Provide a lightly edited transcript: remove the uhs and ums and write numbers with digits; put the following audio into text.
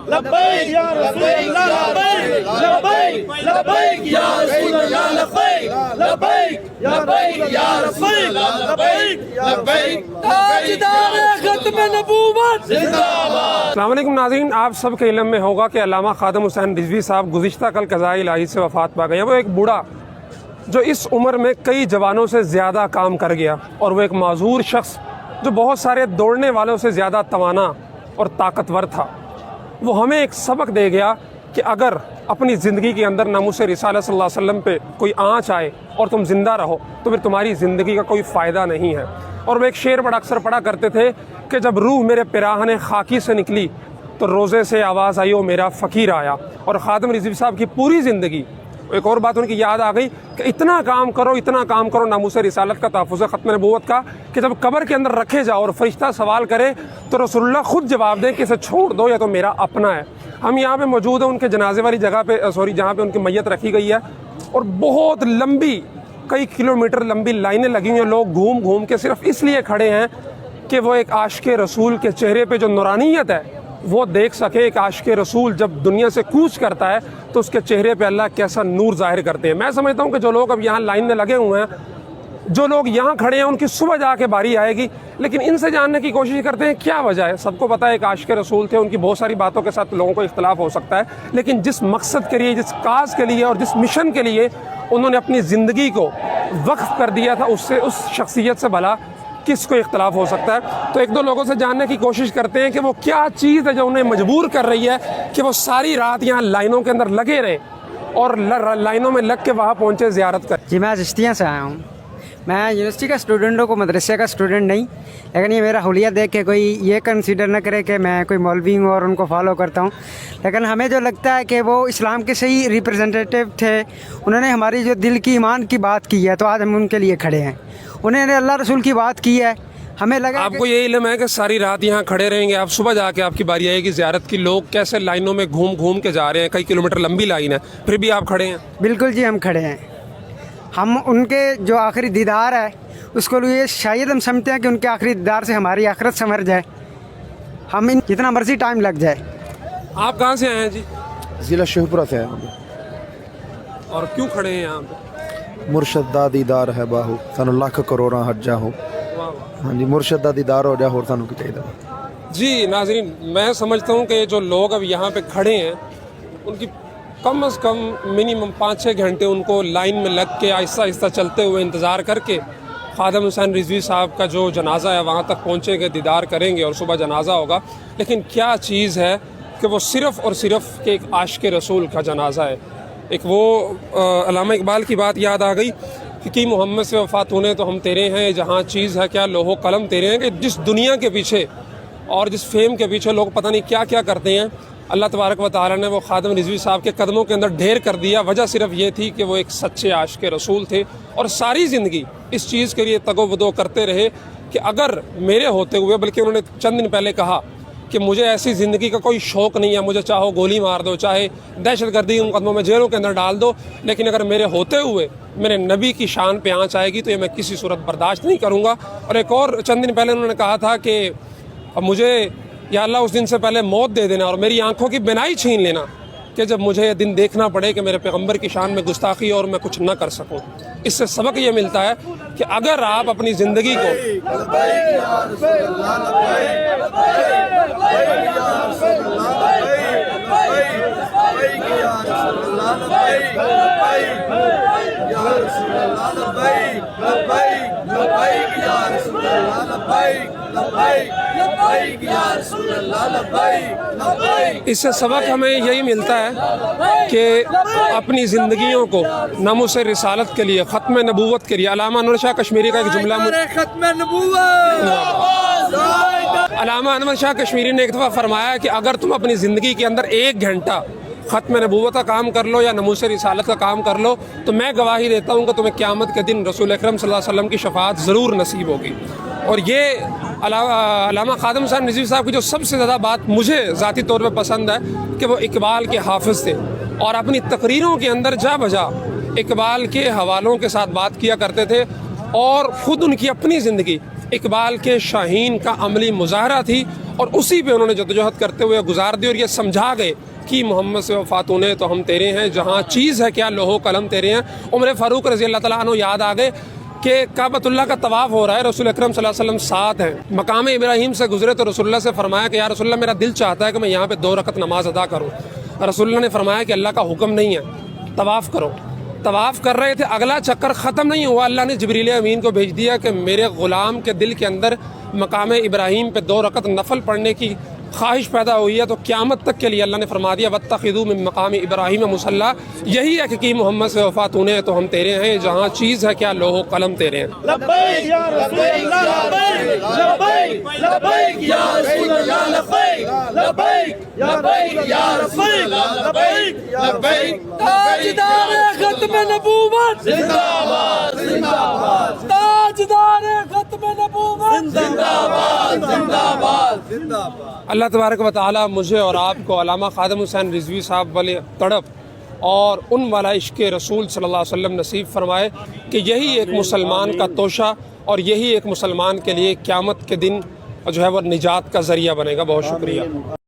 لبیک یا رسول اللہ لبیک لبیک یا رسول اللہ لبیک لبیک لبیک یا رسول اللہ لبیک لبیک تاجدار ختم نبوت زندہ باد۔ السلام علیکم ناظرین، آپ سب کے علم میں ہوگا کہ علامہ خادم حسین رضوی صاحب گزشتہ کل قضائے الہی سے وفات پا گئے ہیں۔ وہ ایک بوڑھا جو اس عمر میں کئی جوانوں سے زیادہ کام کر گیا، اور وہ ایک معذور شخص جو بہت سارے دوڑنے والوں سے زیادہ توانا اور طاقتور تھا۔ وہ ہمیں ایک سبق دے گیا کہ اگر اپنی زندگی کے اندر ناموس رسالت صلی اللہ علیہ وسلم پہ کوئی آنچ آئے اور تم زندہ رہو تو پھر تمہاری زندگی کا کوئی فائدہ نہیں ہے۔ اور وہ ایک شعر بڑا اکثر پڑھا کرتے تھے کہ جب روح میرے پیراہن خاکی سے نکلی تو روزے سے آواز آئی وہ میرا فقیر آیا۔ اور خادم رضوی صاحب کی پوری زندگی، ایک اور بات ان کی یاد آ گئی کہ اتنا کام کرو ناموس رسالت کا، تحفظ ختم نبوت کا، کہ جب قبر کے اندر رکھے جاؤ اور فرشتہ سوال کرے تو رسول اللہ خود جواب دیں کہ اسے چھوڑ دو یا تو میرا اپنا ہے۔ ہم یہاں پہ موجود ہیں ان کے جنازے والی جگہ پہ، جہاں پہ ان کی میت رکھی گئی ہے، اور بہت لمبی، کئی کلومیٹر لمبی لائنیں لگی ہوئی ہیں۔ لوگ گھوم گھوم کے صرف اس لیے کھڑے ہیں کہ وہ ایک عاشق رسول کے چہرے پہ جو نورانیت ہے وہ دیکھ سکے۔ ایک عاشق رسول جب دنیا سے کوچ کرتا ہے تو اس کے چہرے پہ اللہ کیسا نور ظاہر کرتے ہیں۔ میں سمجھتا ہوں کہ جو لوگ اب یہاں لائن میں لگے ہوئے ہیں، جو لوگ یہاں کھڑے ہیں، ان کی صبح جا کے باری آئے گی، لیکن ان سے جاننے کی کوشش کرتے ہیں کیا وجہ ہے۔ سب کو پتہ ہے ایک عاشق رسول تھے، ان کی بہت ساری باتوں کے ساتھ لوگوں کو اختلاف ہو سکتا ہے، لیکن جس مقصد کے لیے، جس کاز کے لیے اور جس مشن کے لیے انہوں نے اپنی زندگی کو وقف کر دیا تھا، اس شخصیت سے بھلا کس کو اختلاف ہو سکتا ہے۔ تو ایک دو لوگوں سے جاننے کی کوشش کرتے ہیں کہ وہ کیا چیز ہے جو انہیں مجبور کر رہی ہے کہ وہ ساری رات یہاں لائنوں کے اندر لگے رہیں اور لائنوں میں لگ کے وہاں پہنچے زیارت کر۔ جی میں چشتیاں سے آیا ہوں۔ میں یونیورسٹی کا اسٹوڈنٹ ہوں، کو مدرسے کا اسٹوڈنٹ نہیں، لیکن یہ میرا حلیہ دیکھ کے کوئی یہ کنسیڈر نہ کرے کہ میں کوئی مولوی ہوں اور ان کو فالو کرتا ہوں، لیکن ہمیں جو لگتا ہے کہ وہ اسلام کے صحیح ریپرزنٹیٹیو تھے۔ انہوں نے ہماری جو دل کی ایمان کی بات کی ہے تو آج ہم ان کے لیے کھڑے ہیں۔ انہوں نے اللہ رسول کی بات کی ہے، ہمیں لگا آپ کو یہ علم ہے کہ ساری رات یہاں کھڑے رہیں گے، آپ صبح جا کے آپ کی باری آئے گی زیارت کی۔ لوگ کیسے لائنوں میں گھوم گھوم کے جا رہے ہیں، کئی کلومیٹر لمبی لائن ہے، پھر بھی آپ کھڑے ہیں؟ بالکل جی ہم کھڑے ہیں۔ ہم ان کے جو آخری دیدار ہے اس کو لیے شاید ہم سمجھتے ہیں کہ ان کے آخری دیدار سے ہماری آخرت سنور جائے، ہم جتنا مرضی ٹائم لگ جائے۔ آپ کہاں سے آئے ہیں جی؟ ضلع شہپورہ سے ہیں۔ اور کیوں کھڑے ہیں یہاں پہ؟ مرشد دا دیدار ہے باہو سانو لاکھ کروڑاں حج جاہو۔ ہاں جی، مرشد دا دیدار ہو جائے اور سانو کی چاہیے۔ جی ناظرین، میں سمجھتا ہوں کہ جو لوگ اب یہاں پہ کھڑے ہیں ان کی کم از کم منیمم 5-6 گھنٹے ان کو لائن میں لگ کے آہستہ آہستہ چلتے ہوئے انتظار کر کے خادم حسین رضوی صاحب کا جو جنازہ ہے وہاں تک پہنچیں گے، دیدار کریں گے اور صبح جنازہ ہوگا۔ لیکن کیا چیز ہے کہ وہ صرف اور صرف کہ ایک عاشق رسول کا جنازہ ہے۔ ایک وہ علامہ اقبال کی بات یاد آ گئی کہ محمد سے وفات ہونے تو ہم تیرے ہیں، جہاں چیز ہے کیا لوح و قلم تیرے ہیں۔ کہ جس دنیا کے پیچھے اور جس فیم کے پیچھے لوگ پتہ نہیں کیا کیا کرتے ہیں، اللہ تبارک و تعالیٰ نے وہ خادم رضوی صاحب کے قدموں کے اندر ڈھیر کر دیا۔ وجہ صرف یہ تھی کہ وہ ایک سچے عاشق رسول تھے اور ساری زندگی اس چیز کے لیے تگ و دو کرتے رہے کہ اگر میرے ہوتے ہوئے، بلکہ انہوں نے چند دن پہلے کہا کہ مجھے ایسی زندگی کا کوئی شوق نہیں ہے، مجھے چاہو گولی مار دو، چاہے دہشت گردی ان قدموں میں جیلوں کے اندر ڈال دو، لیکن اگر میرے ہوتے ہوئے میرے نبی کی شان پہ آنچ آئے گی تو یہ میں کسی صورت برداشت نہیں کروں گا۔ اور ایک اور چند دن پہلے انہوں نے کہا تھا کہ مجھے یا اللہ اس دن سے پہلے موت دے دینا اور میری آنکھوں کی بینائی چھین لینا کہ جب مجھے یہ دن دیکھنا پڑے کہ میرے پیغمبر کی شان میں گستاخی اور میں کچھ نہ کر سکوں۔ اس سے سبق یہ ملتا ہے کہ اگر آپ اپنی زندگی کو اس سے سبق ہمیں یہی ملتا ہے کہ اپنی زندگیوں کو ناموس رسالت کے لیے، ختم نبوت کے لیے، علامہ انور شاہ کشمیری کا ایک جملہ علامہ انور شاہ کشمیری نے ایک دفعہ فرمایا کہ اگر تم اپنی زندگی کے اندر 1 گھنٹہ ختم نبوت کا کام کر لو یا ناموس رسالت کا کام کر لو تو میں گواہی دیتا ہوں کہ تمہیں قیامت کے دن رسول اکرم صلی اللہ علیہ وسلم کی شفاعت ضرور نصیب ہوگی۔ اور یہ علامہ خادم حسین رضوی صاحب کی جو سب سے زیادہ بات مجھے ذاتی طور پہ پسند ہے کہ وہ اقبال کے حافظ تھے اور اپنی تقریروں کے اندر جا بجا اقبال کے حوالوں کے ساتھ بات کیا کرتے تھے اور خود ان کی اپنی زندگی اقبال کے شاہین کا عملی مظاہرہ تھی اور اسی پہ انہوں نے جدوجہد کرتے ہوئے گزار دی اور یہ سمجھا گئے کہ محمد سے وفات ہونے تو ہم تیرے ہیں، جہاں چیز ہے کیا لوح و قلم تیرے ہیں۔ عمر فاروق رضی اللہ تعالیٰ عنہ یاد آ گئے کہ کعبۃ اللہ کا طواف ہو رہا ہے، رسول اکرم صلی اللہ علیہ وسلم ساتھ ہیں، مقام ابراہیم سے گزرے تو رسول اللہ سے فرمایا کہ یا رسول اللہ میرا دل چاہتا ہے کہ میں یہاں پہ 2 رکعت نماز ادا کروں۔ رسول اللہ نے فرمایا کہ اللہ کا حکم نہیں ہے، طواف کرو۔ طواف کر رہے تھے، اگلا چکر ختم نہیں ہوا، اللہ نے جبریل امین کو بھیج دیا کہ میرے غلام کے دل کے اندر مقام ابراہیم پہ 2 رکعت نفل پڑھنے کی خواہش پیدا ہوئی ہے، تو قیامت تک کے لیے اللہ نے فرما دیا واتخذوا من مقام ابراہیم مصلی، یہی ہے کہ محمد سے وفات ہونے تو ہم تیرے ہیں، جہاں چیز ہے کیا لوح و قلم تیرے ہیں۔ لبیک یا رسول اللہ لبیک لبیک لبیک یا رسول اللہ لبیک لبیک لبیک یا رسول اللہ لبیک لبیک تاجدار ختم نبوت زندہ باد زندہ باد تاجدار ختم نبوت زندہ باد زندہ باد زندہ باد۔ اللہ تبارک و تعالیٰ مجھے اور آپ کو علامہ خادم حسین رضوی صاحب والے تڑپ اور ان والا عشق رسول صلی اللہ علیہ وسلم نصیب فرمائے کہ یہی ایک مسلمان کا توشہ اور یہی ایک مسلمان کے لیے قیامت کے دن جو ہے وہ نجات کا ذریعہ بنے گا۔ بہت شکریہ۔